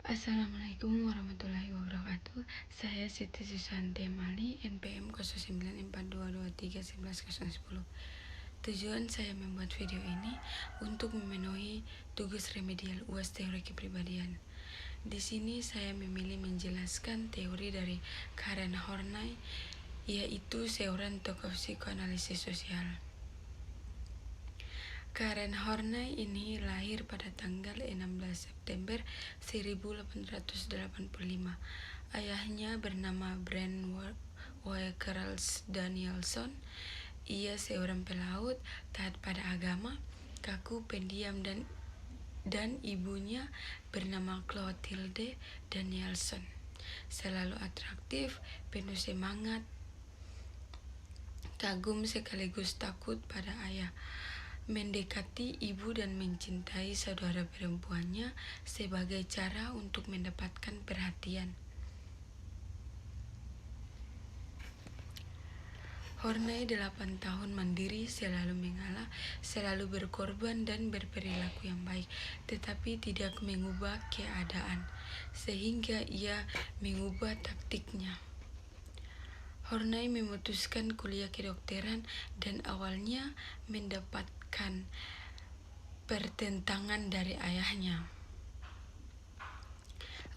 Assalamualaikum warahmatullahi wabarakatuh. Saya Siti Susanti Mali, NPM 0942231110. Tujuan saya membuat video ini untuk memenuhi tugas remedial UAS Teori Kepribadian. Di sini saya memilih menjelaskan teori dari Karen Horney, yaitu seorang tokoh psikoanalisis sosial. Karen Horney ini lahir pada tanggal 16 September 1885. Ayahnya bernama Brand Wakeles Danielson. Ia seorang pelaut, taat pada agama, kaku, pendiam, dan ibunya bernama Clotilde Danielson. Selalu atraktif, penuh semangat, kagum sekaligus takut pada ayah, mendekati ibu dan mencintai saudara perempuannya sebagai cara untuk mendapatkan perhatian. Horney 8 tahun mandiri, selalu mengalah, selalu berkorban dan berperilaku yang baik, tetapi tidak mengubah keadaan, sehingga ia mengubah taktiknya. Horney memutuskan kuliah kedokteran dan awalnya mendapatkan pertentangan dari ayahnya.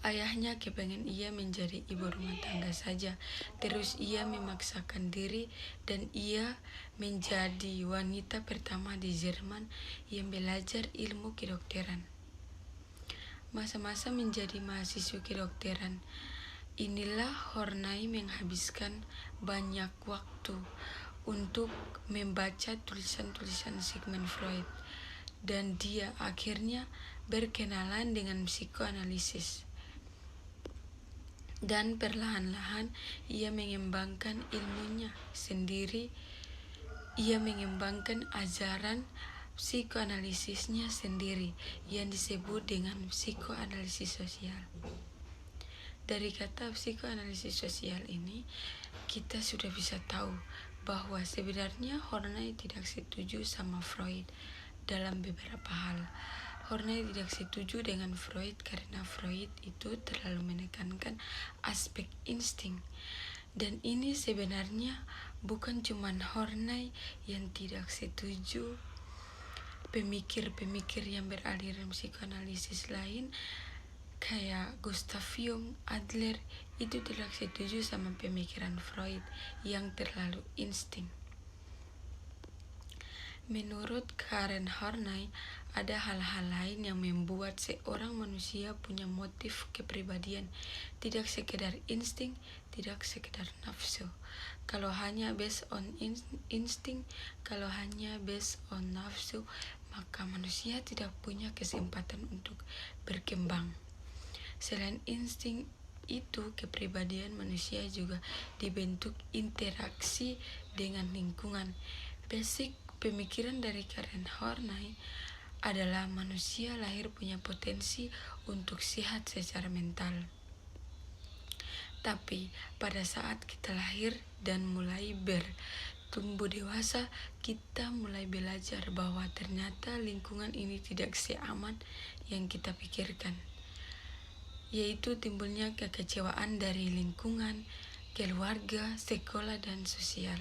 Ayahnya kepengen ia menjadi ibu rumah tangga saja, terus ia memaksakan diri dan ia menjadi wanita pertama di Jerman yang belajar ilmu kedokteran. Masa-masa menjadi mahasiswa kedokteran inilah Horney menghabiskan banyak waktu untuk membaca tulisan-tulisan Sigmund Freud, dan dia akhirnya berkenalan dengan psikoanalisis. Dan perlahan-lahan ia mengembangkan ilmunya sendiri. Ia mengembangkan ajaran psikoanalisisnya sendiri yang disebut dengan psikoanalisis sosial. Dari kata psikoanalisis sosial ini, kita sudah bisa tahu bahwa sebenarnya Horney tidak setuju sama Freud dalam beberapa hal. Horney tidak setuju dengan Freud karena Freud itu terlalu menekankan aspek insting. Dan ini sebenarnya bukan cuma Horney yang tidak setuju. Pemikir-pemikir yang beraliran psikoanalisis lain kayak Gustav Jung, Adler, itu tidak setuju sama pemikiran Freud yang terlalu insting. Menurut Karen Horney, ada hal-hal lain yang membuat seorang manusia punya motif kepribadian, tidak sekedar insting, tidak sekedar nafsu. Kalau hanya based on insting, kalau hanya based on nafsu, maka manusia tidak punya kesempatan untuk berkembang. Selain insting itu, kepribadian manusia juga dibentuk interaksi dengan lingkungan. Basic pemikiran dari Karen Horney adalah manusia lahir punya potensi untuk sehat secara mental. Tapi pada saat kita lahir dan mulai bertumbuh dewasa, kita mulai belajar bahwa ternyata lingkungan ini tidak seaman yang kita pikirkan, yaitu timbulnya kekecewaan dari lingkungan, keluarga, sekolah, dan sosial.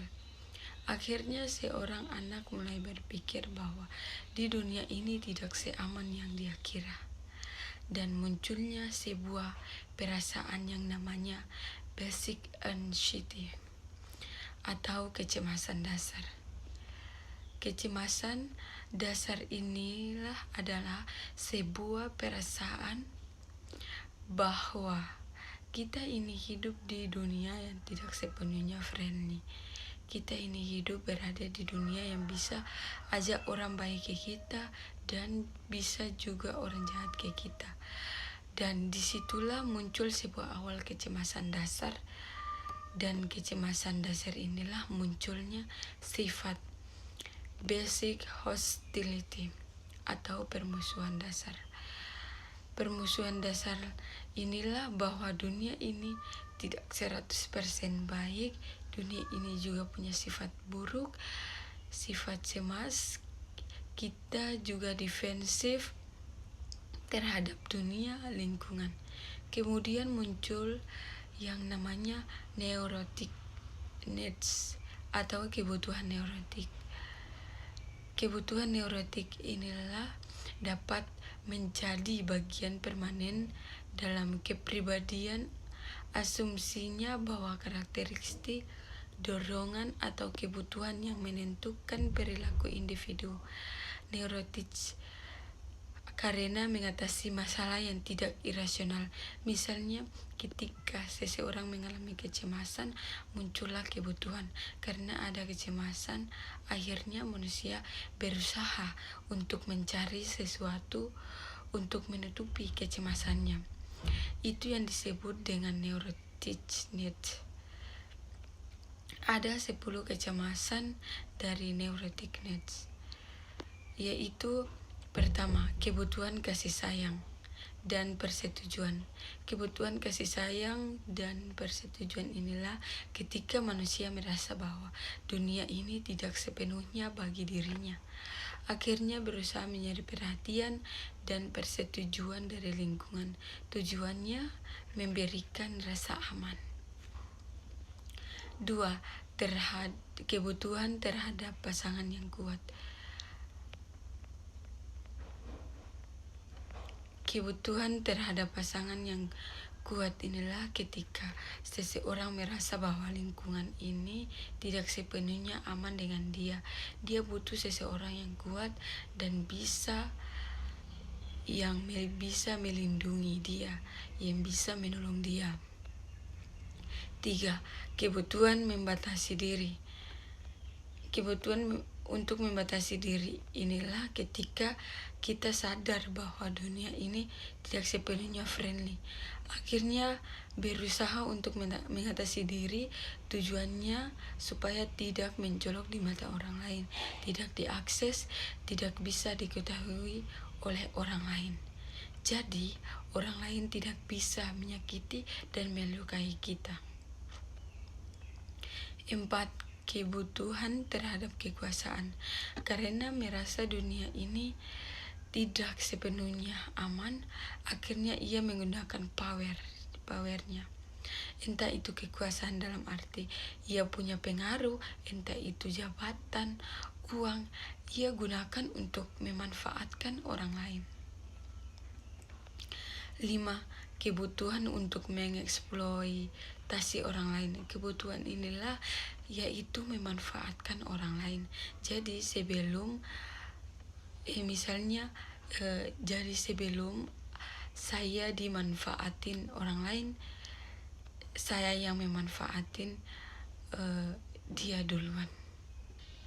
Akhirnya seorang anak mulai berpikir bahwa di dunia ini tidak seaman yang dia kira, dan munculnya sebuah perasaan yang namanya basic anxiety atau kecemasan dasar. Kecemasan dasar inilah adalah sebuah perasaan bahwa kita ini hidup di dunia yang tidak sepenuhnya friendly. Kita ini hidup berada di dunia yang bisa ajak orang baik ke kita dan bisa juga orang jahat ke kita. Dan disitulah muncul sebuah awal kecemasan dasar. Dan kecemasan dasar inilah munculnya sifat basic hostility atau permusuhan dasar. Permusuhan dasar inilah bahwa dunia ini tidak 100% baik. Dunia ini juga punya sifat buruk, sifat cemas. Kita juga defensif terhadap dunia lingkungan. Kemudian muncul yang namanya neurotic needs atau kebutuhan neurotik. Kebutuhan neurotik inilah dapat menjadi bagian permanen dalam kepribadian. Asumsinya bahwa karakteristik, dorongan atau kebutuhan yang menentukan perilaku individu neurotik karena mengatasi masalah yang tidak irasional. Misalnya, ketika seseorang mengalami kecemasan, muncullah kebutuhan. Karena ada kecemasan, akhirnya manusia berusaha untuk mencari sesuatu untuk menutupi kecemasannya. Itu yang disebut dengan neurotic need. Ada 10 kecemasan dari neurotic needs, yaitu pertama, kebutuhan kasih sayang dan persetujuan. Kebutuhan kasih sayang dan persetujuan inilah ketika manusia merasa bahwa dunia ini tidak sepenuhnya bagi dirinya. Akhirnya berusaha mencari perhatian dan persetujuan dari lingkungan. Tujuannya memberikan rasa aman. 2. Kebutuhan terhadap pasangan yang kuat. Kebutuhan terhadap pasangan yang kuat inilah ketika seseorang merasa bahwa lingkungan ini tidak sepenuhnya aman dengan dia. Dia butuh seseorang yang kuat dan yang bisa melindungi dia, yang bisa menolong dia. 3. Kebutuhan membatasi diri. Kebutuhan untuk membatasi diri inilah ketika kita sadar bahwa dunia ini tidak sepenuhnya friendly. Akhirnya berusaha untuk mengatasi diri, tujuannya supaya tidak mencolok di mata orang lain, tidak diakses, tidak bisa diketahui oleh orang lain. Jadi, orang lain tidak bisa menyakiti dan melukai kita. 4. Kebutuhan terhadap kekuasaan. Karena merasa dunia ini tidak sepenuhnya aman, akhirnya ia menggunakan powernya. Entah itu kekuasaan dalam arti ia punya pengaruh, entah itu jabatan, uang, ia gunakan untuk memanfaatkan orang lain. 5. Kebutuhan untuk mengeksploitasi orang lain. Kebutuhan inilah yaitu memanfaatkan orang lain. Jadi sebelum saya dimanfaatin orang lain, saya yang memanfaatin dia duluan.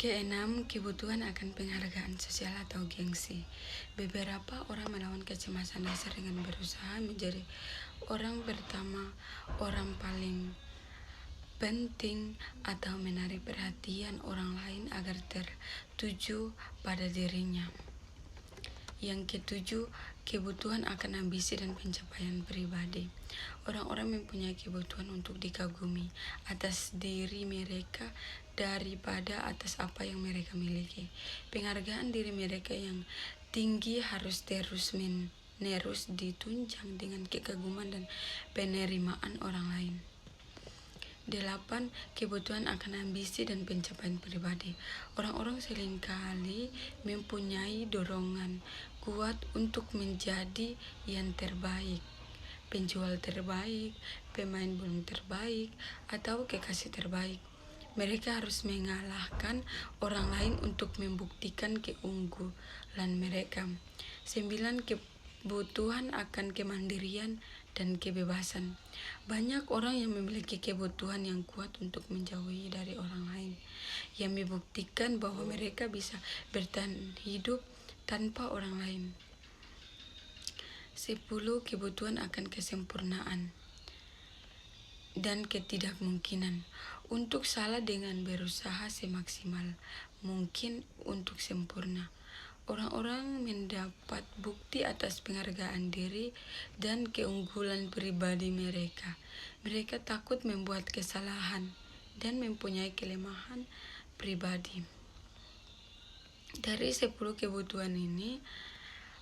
Keenam, kebutuhan akan penghargaan sosial atau gengsi. Beberapa orang melawan kecemasan dasar dengan berusaha menjadi orang pertama, orang paling penting, atau menarik perhatian orang lain agar tertuju pada dirinya. Yang ketujuh, kebutuhan akan ambisi dan pencapaian pribadi. Orang-orang mempunyai kebutuhan untuk dikagumi atas diri mereka daripada atas apa yang mereka miliki. Penghargaan diri mereka yang tinggi harus terus-menerus ditunjang dengan kekaguman dan penerimaan orang lain. 8. Kebutuhan akan ambisi dan pencapaian pribadi. Orang-orang seringkali mempunyai dorongan kuat untuk menjadi yang terbaik, penjual terbaik, pemain bola terbaik, atau kekasih terbaik. Mereka harus mengalahkan orang lain untuk membuktikan keunggulan mereka. 9. Kebutuhan akan kemandirian dan kebebasan. Banyak orang yang memiliki kebutuhan yang kuat untuk menjauhi dari orang lain, yang membuktikan bahwa mereka bisa bertahan hidup tanpa orang lain. 10. Kebutuhan akan kesempurnaan dan ketidakmungkinan. Untuk salah dengan berusaha semaksimal mungkin untuk sempurna. Orang-orang mendapat bukti atas penghargaan diri dan keunggulan pribadi mereka. Mereka takut membuat kesalahan dan mempunyai kelemahan pribadi. Dari 10 kebutuhan ini,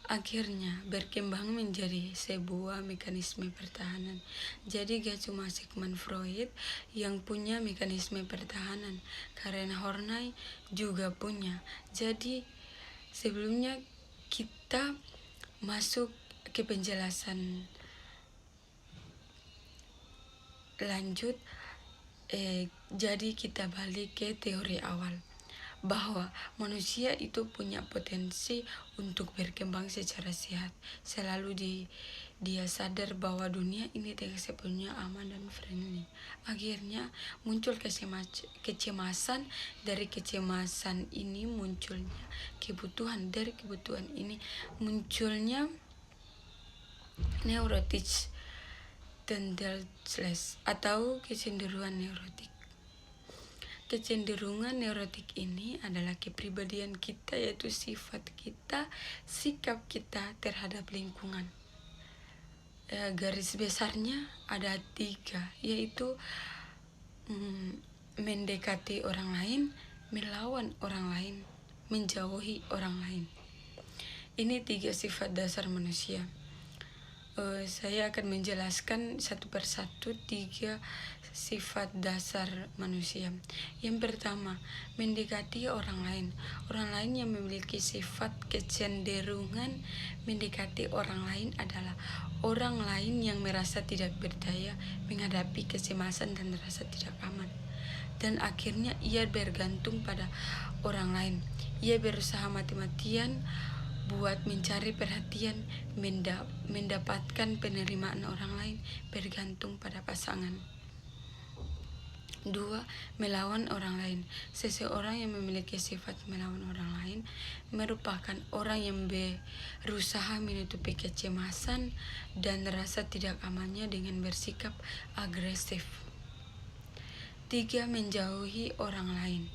akhirnya berkembang menjadi sebuah mekanisme pertahanan. Jadi gak cuma Sigmund Freud yang punya mekanisme pertahanan, Karen Horney juga punya. Jadi sebelumnya kita masuk ke penjelasan lanjut, jadi kita balik ke teori awal bahwa manusia itu punya potensi untuk berkembang secara sehat. Selalu dia sadar bahwa dunia ini tidak sepenuhnya aman dan friendly. Akhirnya muncul kecemasan, dari kecemasan ini munculnya kebutuhan, dari kebutuhan ini munculnya neurotic tendencies atau kecenderungan neurotik. Kecenderungan neurotik ini adalah kepribadian kita, yaitu sifat kita, sikap kita terhadap lingkungan. Garis besarnya ada 3, yaitu mendekati orang lain, melawan orang lain, menjauhi orang lain. Ini 3 sifat dasar manusia. Saya akan menjelaskan satu persatu 3 sifat dasar manusia. Yang pertama, mendekati orang lain. Orang lain yang memiliki sifat kecenderungan mendekati orang lain adalah orang lain yang merasa tidak berdaya menghadapi kecemasan dan merasa tidak aman. Dan akhirnya ia bergantung pada orang lain. Ia berusaha mati-matian buat mencari perhatian, mendapatkan penerimaan orang lain, bergantung pada pasangan. 2. Melawan orang lain. Seseorang yang memiliki sifat melawan orang lain merupakan orang yang berusaha menutupi kecemasan dan rasa tidak amannya dengan bersikap agresif. 3. Menjauhi orang lain.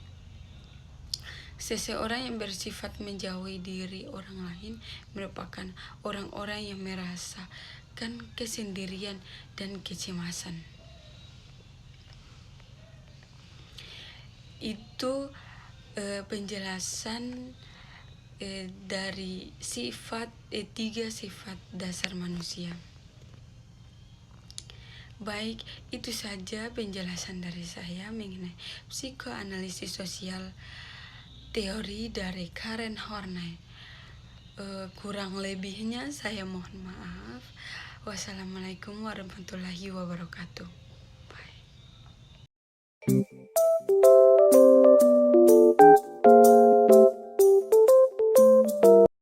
Seseorang yang bersifat menjauhi diri orang lain merupakan orang-orang yang merasakan kesendirian dan kecemasan. Itu penjelasan dari 3 sifat dasar manusia. Baik, itu saja penjelasan dari saya mengenai psikoanalisis sosial, teori dari Karen Horney. Kurang lebihnya saya mohon maaf. Wassalamualaikum warahmatullahi wabarakatuh. Bye.